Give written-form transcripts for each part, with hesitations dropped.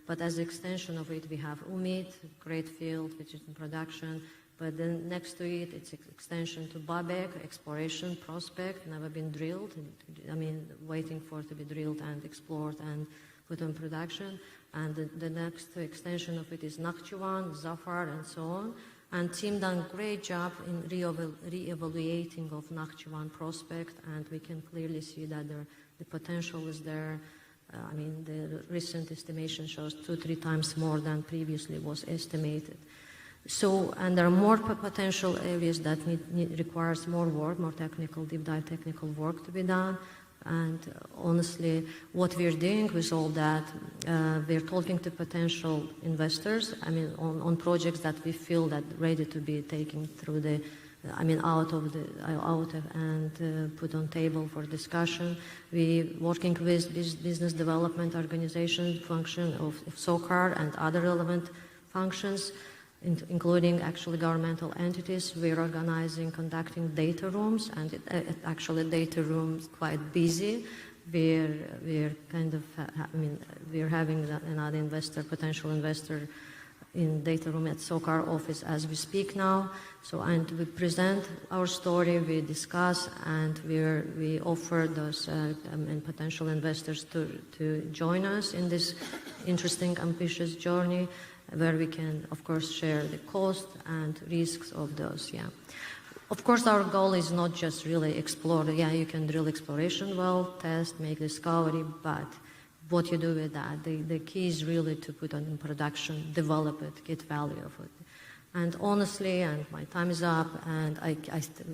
But as an extension of it, we have Ümid, great field, which is in production. But then next to it, it's an extension to Babək, exploration prospect, never been drilled. I mean, waiting for it to be drilled and explored and put on production. And the next extension of it is Nakhchivan, Zafar, and so on. And team done a great job in re-evaluating of Nakhchivan prospect, and we can clearly see that the potential is there. I mean, the recent estimation shows 2-3 times more than previously was estimated. So, and there are more potential areas that requires more work, more technical, deep dive technical work to be done. And honestly, what we're doing with all that, we're talking to potential investors, I mean, on projects that we feel that ready to be taken through the, I mean, out and put on table for discussion. We're working with business development organization function of SOCAR and other relevant functions, including actually governmental entities. We're organizing, conducting data rooms, and actually data rooms quite busy. We're kind of, I mean, we're having another investor, potential investor in data room at SOCAR office as we speak now. So, and we present our story, we discuss, and we offer those potential investors to join us in this interesting, ambitious journey, where we can, of course, share the cost and risks of those, yeah. Of course, our goal is not just really explore, yeah, you can drill exploration well, test, make discovery, but what you do with that, the key is really to put on in production, develop it, get value of it. And honestly, and my time is up, and I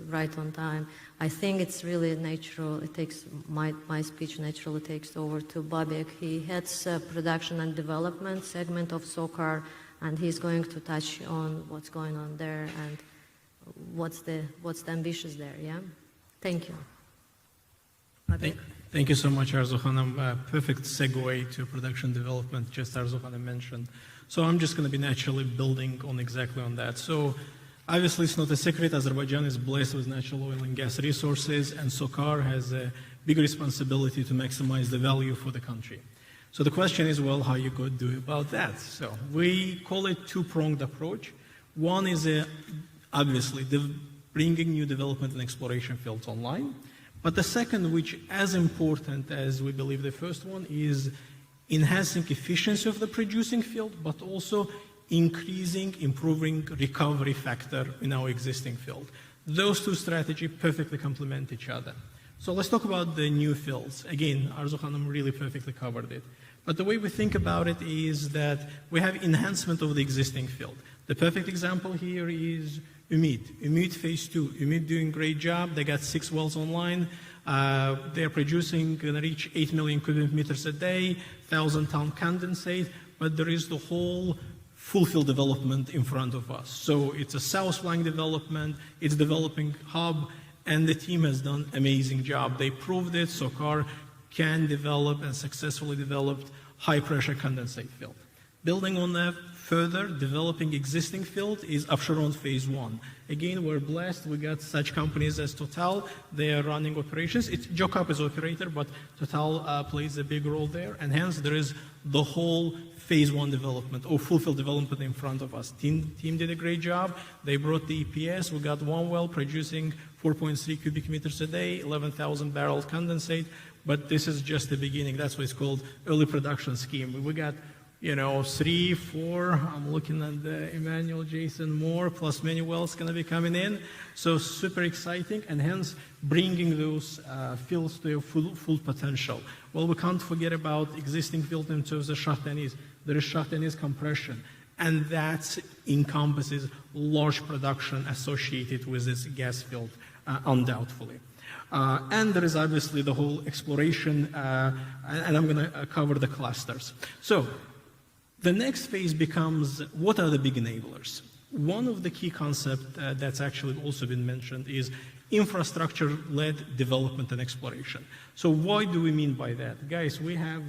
right on time, I think it's really natural, it takes, my speech naturally takes over to Babək. He heads production and development segment of SOCAR, and he's going to touch on what's going on there and what's the ambitions there, yeah? Thank you. Thank you so much, Arzu Hanım. Perfect segue to production development, just Arzu Hanım mentioned. So I'm just going to be naturally building on exactly on that. So obviously it's not a secret, Azerbaijan is blessed with natural oil and gas resources, and SOCAR has a big responsibility to maximize the value for the country. So the question is, well, how you could do about that? So we call it two-pronged approach. One is obviously bringing new development and exploration fields online. But the second, which as important as we believe the first one, is enhancing efficiency of the producing field, but also improving recovery factor in our existing field. Those two strategies perfectly complement each other. So let's talk about the new fields. Again, Arzu Hanım really perfectly covered it. But the way we think about it is that we have enhancement of the existing field. The perfect example here is Ümid. Ümid phase 2. Ümid doing great job. They got 6 wells online. They're producing, going to reach 8 million cubic meters a day, 1,000-ton condensate, but there is the whole full field development in front of us. So it's a south flank development, it's developing hub, and the team has done an amazing job. They proved it, SOCAR can develop and successfully developed high pressure condensate field. Building on that further, developing existing field is Afsharon phase 1. Again, we're blessed, we got such companies as Total, they are running operations. Jokap is operator, but Total plays a big role there, and hence there is the whole phase 1 development or full field development in front of us. Team did a great job. They brought the EPS. We got 1 well producing 4.3 cubic meters a day, 11,000 barrels condensate, but this is just the beginning. That's what it's called early production scheme. We got 3, 4, I'm looking at the Emmanuel, Jason, more, plus many wells going to be coming in. So super exciting, and hence bringing those fields to their full potential. Well, we can't forget about existing field in terms of Shah Deniz. There is Shah Deniz compression, and that encompasses large production associated with this gas field, undoubtedly. And there is obviously the whole exploration, and I'm going to cover the clusters. So the next phase becomes, what are the big enablers? One of the key concepts that's actually also been mentioned is infrastructure-led development and exploration. So what do we mean by that? Guys, we have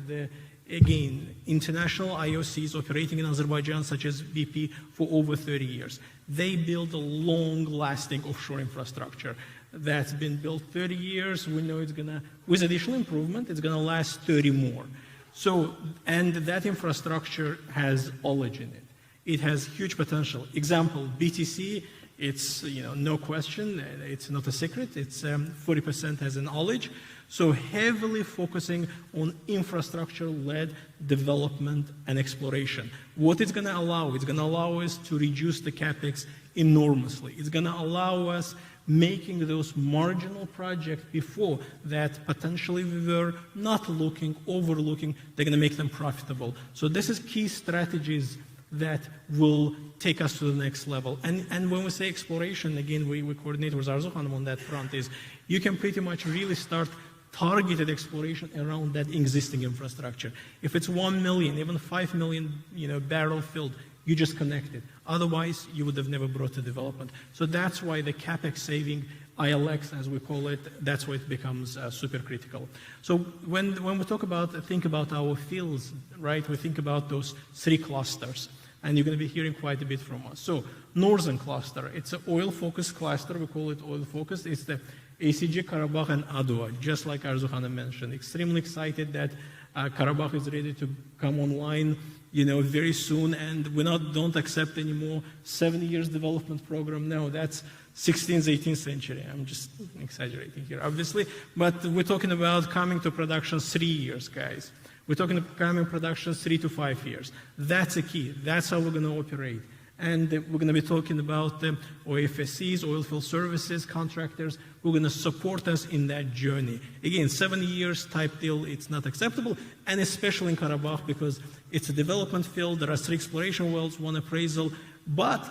again, international IOCs operating in Azerbaijan, such as BP, for over 30 years. They build a long-lasting offshore infrastructure that's been built 30 years. We know it's going to, with additional improvement, it's going to last 30 more. So, and that infrastructure has knowledge in it. It has huge potential. Example, BTC, it's, no question, it's not a secret, it's 40% has a knowledge. So heavily focusing on infrastructure-led development and exploration. What it's going to allow? It's going to allow us to reduce the capex enormously. It's going to allow us making those marginal projects before that potentially we were not overlooking, they're going to make them profitable. So this is key strategies that will take us to the next level. And when we say exploration, again, we coordinate with Arzu Hanım on that front, is you can pretty much really start targeted exploration around that existing infrastructure. If it's 1 million, even 5 million, barrel filled, you just connect it. Otherwise, you would have never brought to development. So that's why the capex saving, ILX as we call it, that's why it becomes super critical. So when we think about our fields, right, we think about those 3 clusters. And you're going to be hearing quite a bit from us. So northern cluster, it's an oil-focused cluster. We call it oil-focused. It's the ACG, Karabakh, and Adua, just like Arzu Hanım mentioned. Extremely excited that Karabakh is ready to come online, very soon, and we don't accept anymore 7 years development program. No, that's 16th, 18th century. I'm just exaggerating here, obviously. But we're talking about coming to production 3 years, guys. We're talking about coming production 3 to 5 years. That's a key. That's how we're going to operate. And we're going to be talking about OFSCs, oilfield services, contractors, who are going to support us in that journey. Again, 7 years type deal, it's not acceptable, and especially in Karabakh because it's a development field. There are 3 exploration wells, 1 appraisal. But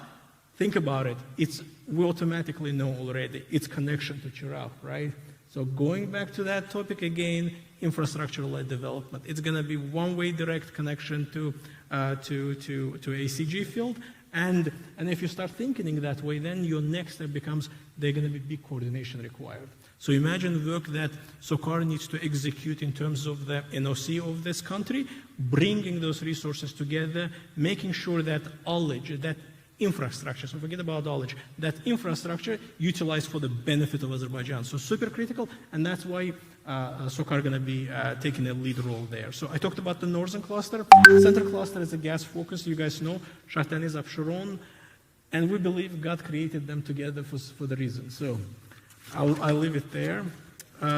think about it. We automatically know already its connection to Chirag, right? So going back to that topic again, infrastructure-led development. It's going to be one-way direct connection to ACG field. And if you start thinking that way, then your next step becomes there's going to be big coordination required. So imagine work that SOCAR needs to execute in terms of the NOC of this country, bringing those resources together, making sure that knowledge, that infrastructure, so forget about knowledge, that infrastructure utilized for the benefit of Azerbaijan. So super critical, and that's why SOCAR going to be taking a lead role there. So I talked about the northern cluster. Center cluster is a gas focus, you guys know, Shahtanis, Absheron, and we believe God created them together for the reason. So I'll leave it there.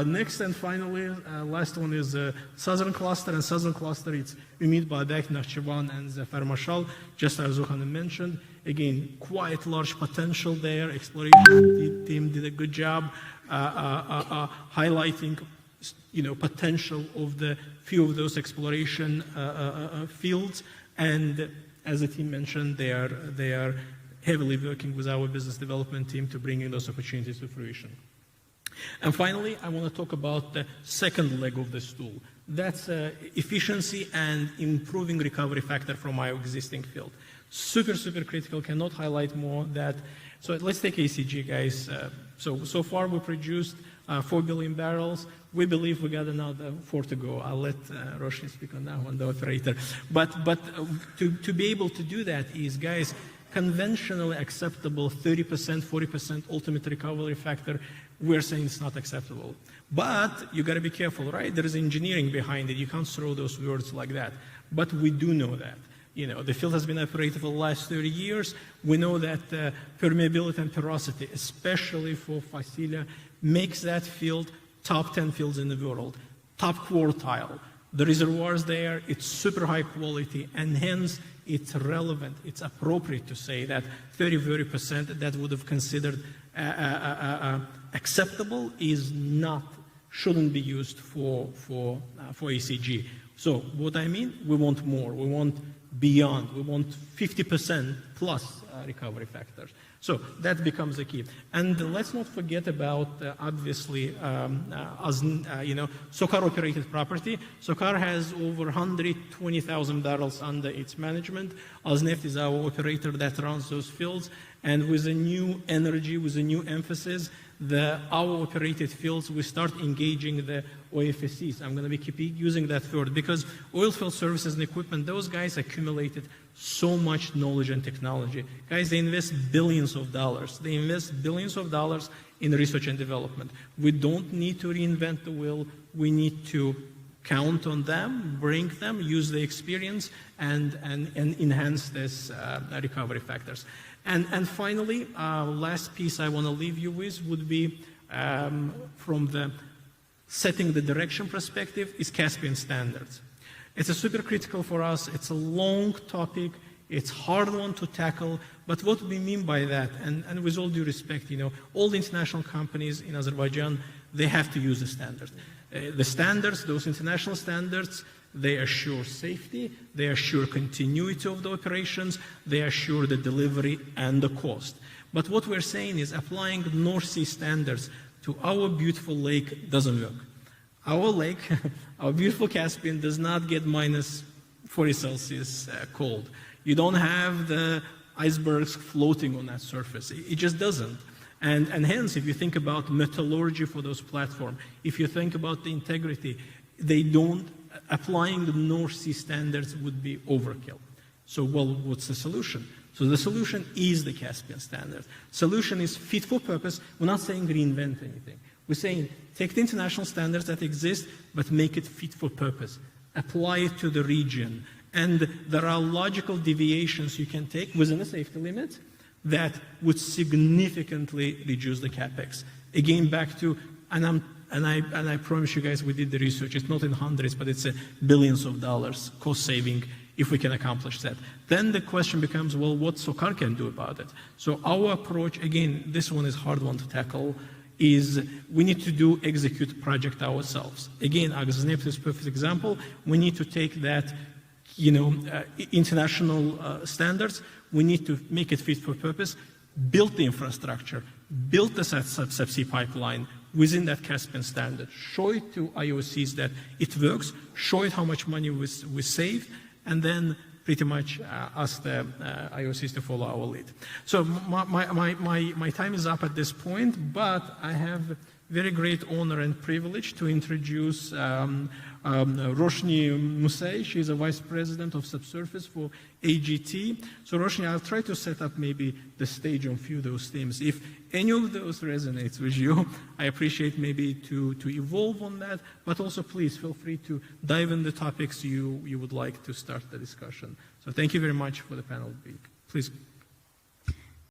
Next and finally, last one is southern cluster, and southern cluster, it's Ümid, Babək, Nakhchivan, and Zafer Mashal, just as Arzu Hanım mentioned. Again, quite large potential there. Exploration team did a good job highlighting, potential of the few of those exploration fields. And as the team mentioned, they are heavily working with our business development team to bring in those opportunities to fruition. And finally, I want to talk about the second leg of the stool. That's efficiency and improving recovery factor from our existing field. Super, super critical, cannot highlight more that. So let's take ACG, guys. So far we produced 4 billion barrels. We believe we got another 4 to go. I'll let Roshin speak on that one, the operator. But to be able to do that is, guys, conventionally acceptable 30%, 40% ultimate recovery factor, we're saying it's not acceptable. But you got to be careful, right? There is engineering behind it. You can't throw those words like that. But we do know that. The field has been operated for the last 30 years. We know that permeability and porosity, especially for Fassilia, makes that field top 10 fields in the world, top quartile. The reservoirs there, it's super high quality, and hence it's relevant, it's appropriate to say that 30% that would have considered acceptable shouldn't be used for ACG. So what I mean, we want more, we want beyond, we want 50% plus recovery factors. So that becomes the key. And let's not forget about, obviously, SOCAR-operated property. SOCAR has over 120,000 barrels under its management. Azneft is our operator that runs those fields. And with a new energy, with a new emphasis, our operated fields, we start engaging the OFSCs. I'm going to keep using that word because oilfield services and equipment, those guys accumulated so much knowledge and technology. Guys, they invest billions of dollars. They invest billions of dollars in research and development. We don't need to reinvent the wheel. We need to count on them, bring them, use the experience, and enhance this recovery factors. And finally, last piece I want to leave you with would be from the setting the direction perspective is Caspian standards. It's a super critical for us. It's a long topic. It's hard one to tackle. But what we mean by that, and with all due respect, all the international companies in Azerbaijan, they have to use the standards. The standards, those international standards, they assure safety, they assure continuity of the operations, they assure the delivery and the cost. But what we're saying is applying North Sea standards to our beautiful lake doesn't work. Our lake, our beautiful Caspian, does not get minus 40 Celsius cold. You don't have the icebergs floating on that surface. It just doesn't. And hence, if you think about metallurgy for those platforms, if you think about the integrity, applying the North Sea standards would be overkill. So, well, what's the solution? So the solution is the Caspian standard. Solution is fit for purpose. We're not saying reinvent anything. We're saying take the international standards that exist, but make it fit for purpose. Apply it to the region. And there are logical deviations you can take within a safety limit that would significantly reduce the capex. Again, back to, and I promise you guys we did the research. It's not in hundreds, but it's billions of dollars cost saving if we can accomplish that. Then the question becomes, well, what SOCAR can do about it? So our approach, again, this one is a hard one to tackle, is we need to execute project ourselves. Again, Gaziantep is a perfect example. We need to take that, international standards. We need to make it fit for purpose, build the infrastructure, build the subsea pipeline within that Caspian standard, show it to IOCs that it works, show it how much money we save, and then pretty much ask the IOCs to follow our lead. So my time is up at this point, but I have very great honor and privilege to introduce Roshni Musay. She's a Vice President of Subsurface for AGT. So Roshni, I'll try to set up maybe the stage on a few of those themes. If any of those resonates with you, I appreciate maybe to evolve on that, but also please feel free to dive in the topics you would like to start the discussion. So thank you very much for the panel. Please.